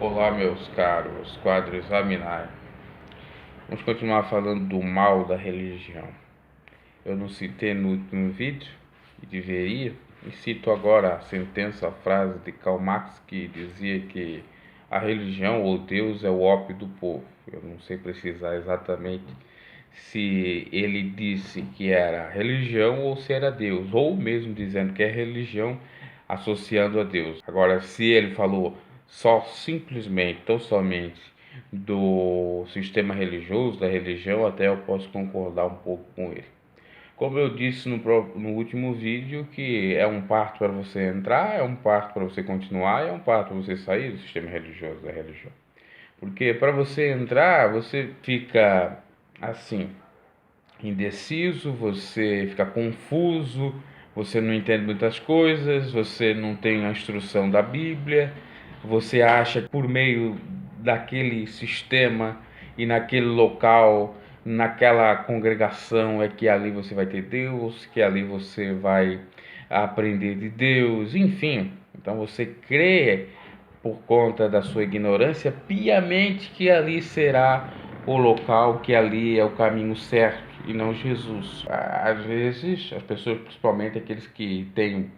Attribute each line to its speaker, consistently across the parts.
Speaker 1: Olá, meus caros quadrizaminai. Vamos continuar falando do mal da religião. Eu não citei no último vídeo, e deveria, e cito agora a sentença, a frase de Karl Marx que dizia que a religião ou Deus é o ópio do povo. Eu não sei precisar exatamente se ele disse que era religião ou se era Deus, ou mesmo dizendo que é religião associando a Deus. Agora, se ele falou só simplesmente, tão somente do sistema religioso, da religião, até eu posso concordar um pouco com ele. Como eu disse no último vídeo, que é um parto para você entrar, é um parto para você continuar, é um parto para você sair do sistema religioso, da religião. Porque para você entrar, você fica assim, indeciso, você fica confuso, você não entende muitas coisas, você não tem a instrução da Bíblia, você acha que por meio daquele sistema e naquele local, naquela congregação, é que ali você vai ter Deus, que ali você vai aprender de Deus, enfim. Então você crê por conta da sua ignorância piamente que ali será o local, que ali é o caminho certo e não Jesus. Às vezes, as pessoas, principalmente aqueles que têm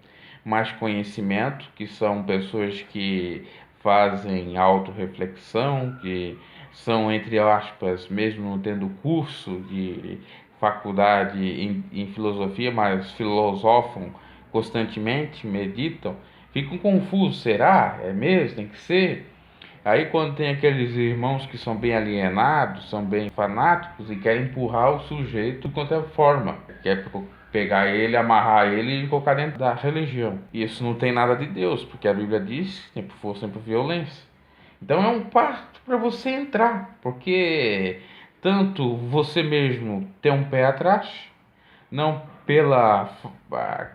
Speaker 1: mais conhecimento, que são pessoas que fazem autorreflexão, que são, entre aspas, mesmo não tendo curso de faculdade em filosofia, mas filosofam constantemente, meditam, ficam confusos. Será? É mesmo? Tem que ser? Aí quando tem aqueles irmãos que são bem alienados, são bem fanáticos e querem empurrar o sujeito de qualquer forma, quer pegar ele, amarrar ele e colocar dentro da religião. E isso não tem nada de Deus, porque a Bíblia diz, sempre força, sempre violência. Então é um parto para você entrar, porque tanto você mesmo tem um pé atrás, não pela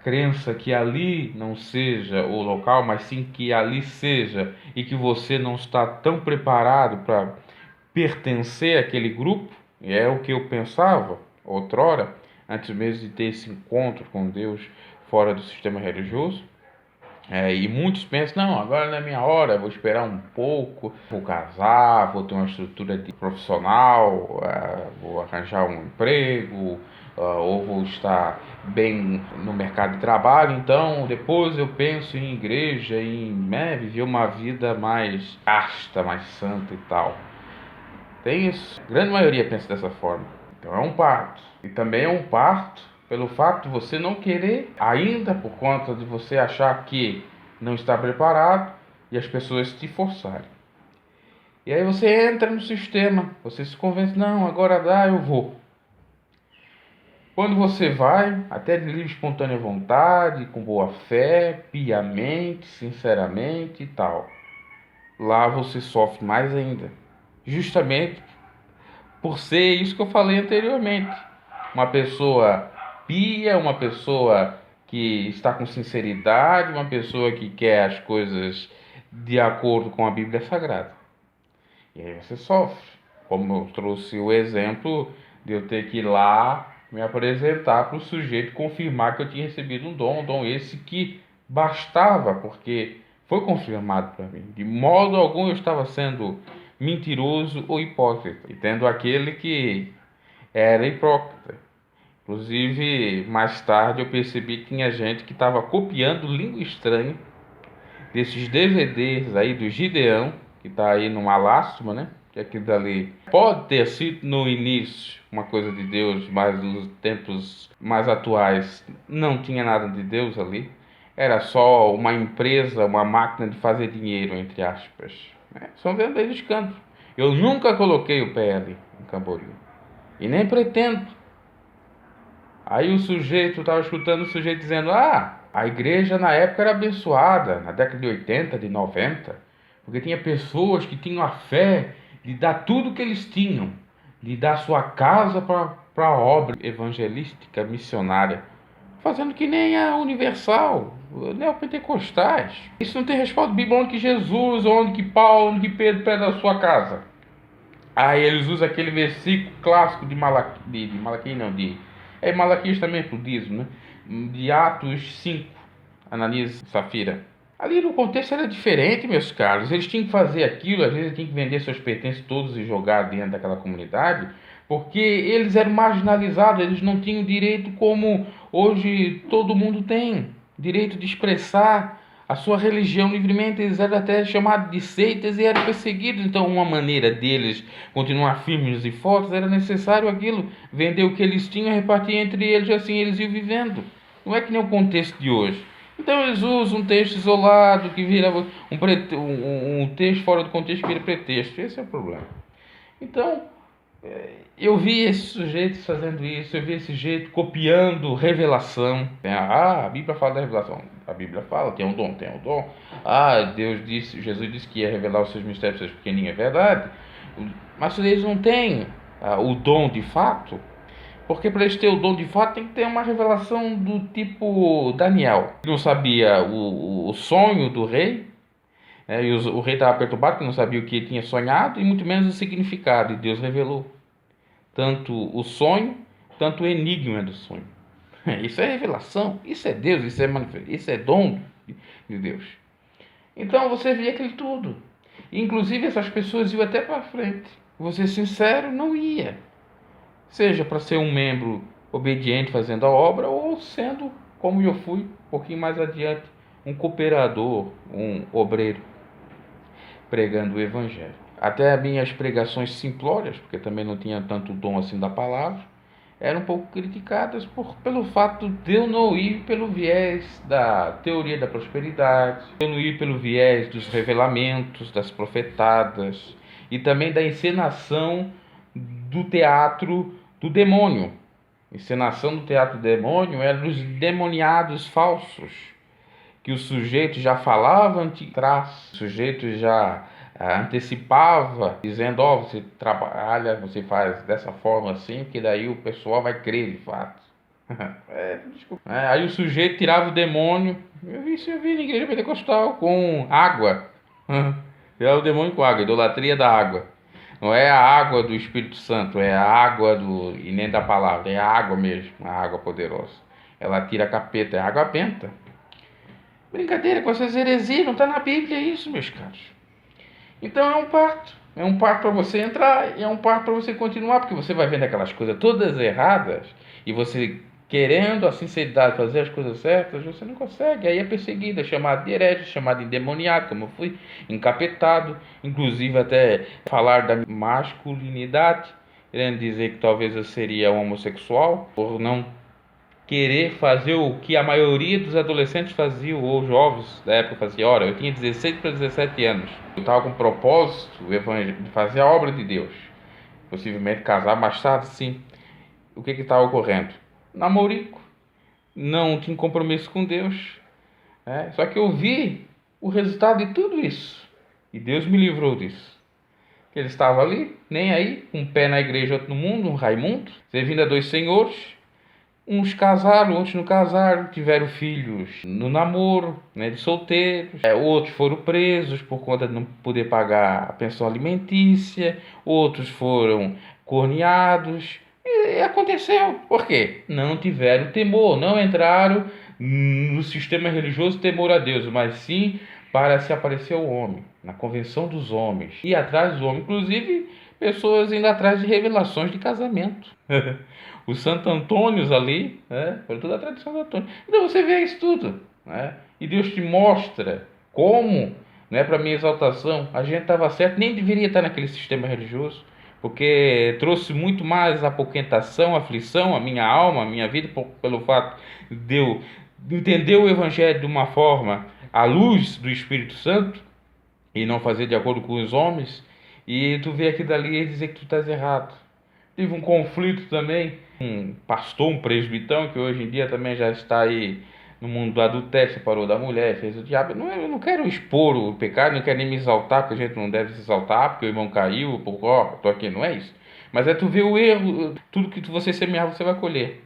Speaker 1: crença que ali não seja o local, mas sim que ali seja, e que você não está tão preparado para pertencer àquele grupo. E é o que eu pensava outrora, antes mesmo de ter esse encontro com Deus fora do sistema religioso. E muitos pensam, não, agora não é minha hora, vou esperar um pouco, vou casar, vou ter uma estrutura de profissional, vou arranjar um emprego, ou vou estar bem no mercado de trabalho, então depois eu penso em igreja, em viver uma vida mais casta, mais santa e tal. Tem isso, a grande maioria pensa dessa forma. Então é um parto, e também é um parto pelo fato de você não querer, ainda por conta de você achar que não está preparado e as pessoas te forçarem. E aí você entra no sistema, você se convence, não, agora dá, eu vou. Quando você vai, até de livre e espontânea vontade, com boa fé, piamente, sinceramente e tal, lá você sofre mais ainda. Justamente por ser isso que eu falei anteriormente. Uma pessoa pia, uma pessoa que está com sinceridade, uma pessoa que quer as coisas de acordo com a Bíblia Sagrada. E aí você sofre. Como eu trouxe o exemplo de eu ter que ir lá me apresentar para o sujeito confirmar que eu tinha recebido um dom esse que bastava, porque foi confirmado para mim. De modo algum eu estava sendo mentiroso ou hipócrita, e tendo aquele que era hipócrita. Inclusive, mais tarde eu percebi que tinha gente que estava copiando língua estranha desses DVDs aí do Gideão, que está aí numa lástima, né? Que aquilo dali pode ter sido no início uma coisa de Deus, mas nos tempos mais atuais não tinha nada de Deus ali. Era só uma empresa, uma máquina de fazer dinheiro, entre aspas. São verdadeiros cantos. Eu nunca coloquei o pé ali em Camboriú. E nem pretendo. Aí o sujeito, estava escutando o sujeito dizendo, a igreja na época era abençoada, na década de 80, de 90, porque tinha pessoas que tinham a fé de dar tudo que eles tinham, de dar sua casa para a obra evangelística, missionária, fazendo que nem a Universal, neopentecostais. Isso não tem respaldo bíblico. Onde que Jesus, onde que Paulo, onde que Pedro pede a sua casa? Aí eles usam aquele versículo clássico de Malaquias, não, Malaquias também é pro dízimo, né? De Atos 5, Ananias e Safira. Ali no contexto era diferente, meus caros. Eles tinham que fazer aquilo, às vezes tinham que vender seus pertences todos e jogar dentro daquela comunidade, porque eles eram marginalizados, eles não tinham direito como hoje todo mundo tem, direito de expressar a sua religião livremente. Eles eram até chamados de seitas e eram perseguidos. Então, uma maneira deles continuar firmes e fortes era necessário aquilo, vender o que eles tinham e repartir entre eles, assim eles iam vivendo. Não é que nem o contexto de hoje. Então eles usam um texto isolado que vira um texto fora do contexto que vira pretexto. Esse é o problema. Então, eu vi esses sujeitos fazendo isso, eu vi esse jeito copiando revelação. A Bíblia fala da revelação. A Bíblia fala, tem um dom, tem um dom. Deus disse, Jesus disse que ia revelar os seus mistérios, seus pequeninos, é verdade. Mas eles não têm o dom de fato. Porque para eles terem o dom de fato tem que ter uma revelação do tipo Daniel. Ele não sabia o sonho do rei, e o rei estava perturbado, porque não sabia o que ele tinha sonhado, e muito menos o significado. E Deus revelou tanto o sonho, tanto o enigma do sonho. Isso é revelação, isso é Deus, isso é dom de Deus. Então você via aquilo tudo. Inclusive essas pessoas iam até para frente. Vou ser sincero, não ia. Seja para ser um membro obediente fazendo a obra, ou sendo, como eu fui, um pouquinho mais adiante, um cooperador, um obreiro, pregando o Evangelho. Até as minhas pregações simplórias, porque também não tinha tanto dom assim da palavra, eram um pouco criticadas pelo fato de eu não ir pelo viés da teoria da prosperidade, eu não ir pelo viés dos revelamentos, das profetadas, e também da encenação do teatro do demônio. Encenação do teatro do demônio era dos demoniados falsos, que o sujeito já falava antes, o sujeito já antecipava, dizendo, você trabalha, você faz dessa forma assim, que daí o pessoal vai crer de fato. Aí o sujeito tirava o demônio. Eu vi na igreja pentecostal com água. Tirava o demônio com água, idolatria da água. Não é a água do Espírito Santo, é a água e nem da palavra, é a água mesmo, a água poderosa. Ela tira a capeta, é a água benta. Brincadeira com essas heresias, não está na Bíblia isso, meus caros. Então é um parto para você entrar e é um parto para você continuar, porque você vai vendo aquelas coisas todas erradas e você querendo a sinceridade fazer as coisas certas, você não consegue. Aí é perseguido, é chamado de herege, chamado de endemoniado, como eu fui, encapetado, inclusive até falar da masculinidade, querendo dizer que talvez eu seria homossexual, por não querer fazer o que a maioria dos adolescentes faziam, ou jovens da época faziam. Ora, eu tinha 16 para 17 anos, eu estava com o propósito de fazer a obra de Deus, possivelmente casar mais tarde, sim. O que estava ocorrendo? Namorico, não tinha compromisso com Deus, só que eu vi o resultado de tudo isso, e Deus me livrou disso. Ele estava ali, nem aí, um pé na igreja, outro no mundo, um Raimundo, servindo a dois senhores. Uns casaram, outros não casaram, tiveram filhos no namoro, de solteiros. Outros foram presos por conta de não poder pagar a pensão alimentícia. Outros foram corneados. E aconteceu. Por quê? Não tiveram temor, não entraram no sistema religioso temor a Deus, mas sim para se aparecer ao homem, na convenção dos homens. E atrás dos homens, inclusive pessoas indo atrás de revelações de casamento. Os Santo Antônios ali, foi toda a tradição do Antônio. Então você vê isso tudo, e Deus te mostra como, para minha exaltação, a gente estava certo, nem deveria estar naquele sistema religioso, porque trouxe muito mais apoquentação, aflição à minha alma, à minha vida, pelo fato de eu entender o Evangelho de uma forma à luz do Espírito Santo e não fazer de acordo com os homens, e tu vê aqui dali e dizer que tu estás errado. Tive um conflito também, um pastor, um presbitão, que hoje em dia também já está aí no mundo do adultério, separou da mulher, fez o diabo. Eu não quero expor o pecado, não quero nem me exaltar, porque a gente não deve se exaltar, porque o irmão caiu, estou aqui, não é isso. Mas é tu ver o erro, tudo que você semear, você vai colher.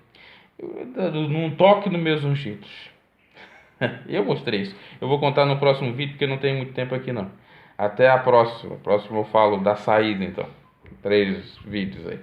Speaker 1: Num toque nos meus ungidos. Eu mostrei isso. Eu vou contar no próximo vídeo, porque não tem muito tempo aqui não. Até a próxima. Próximo eu falo da saída, então. 3 vídeos aí.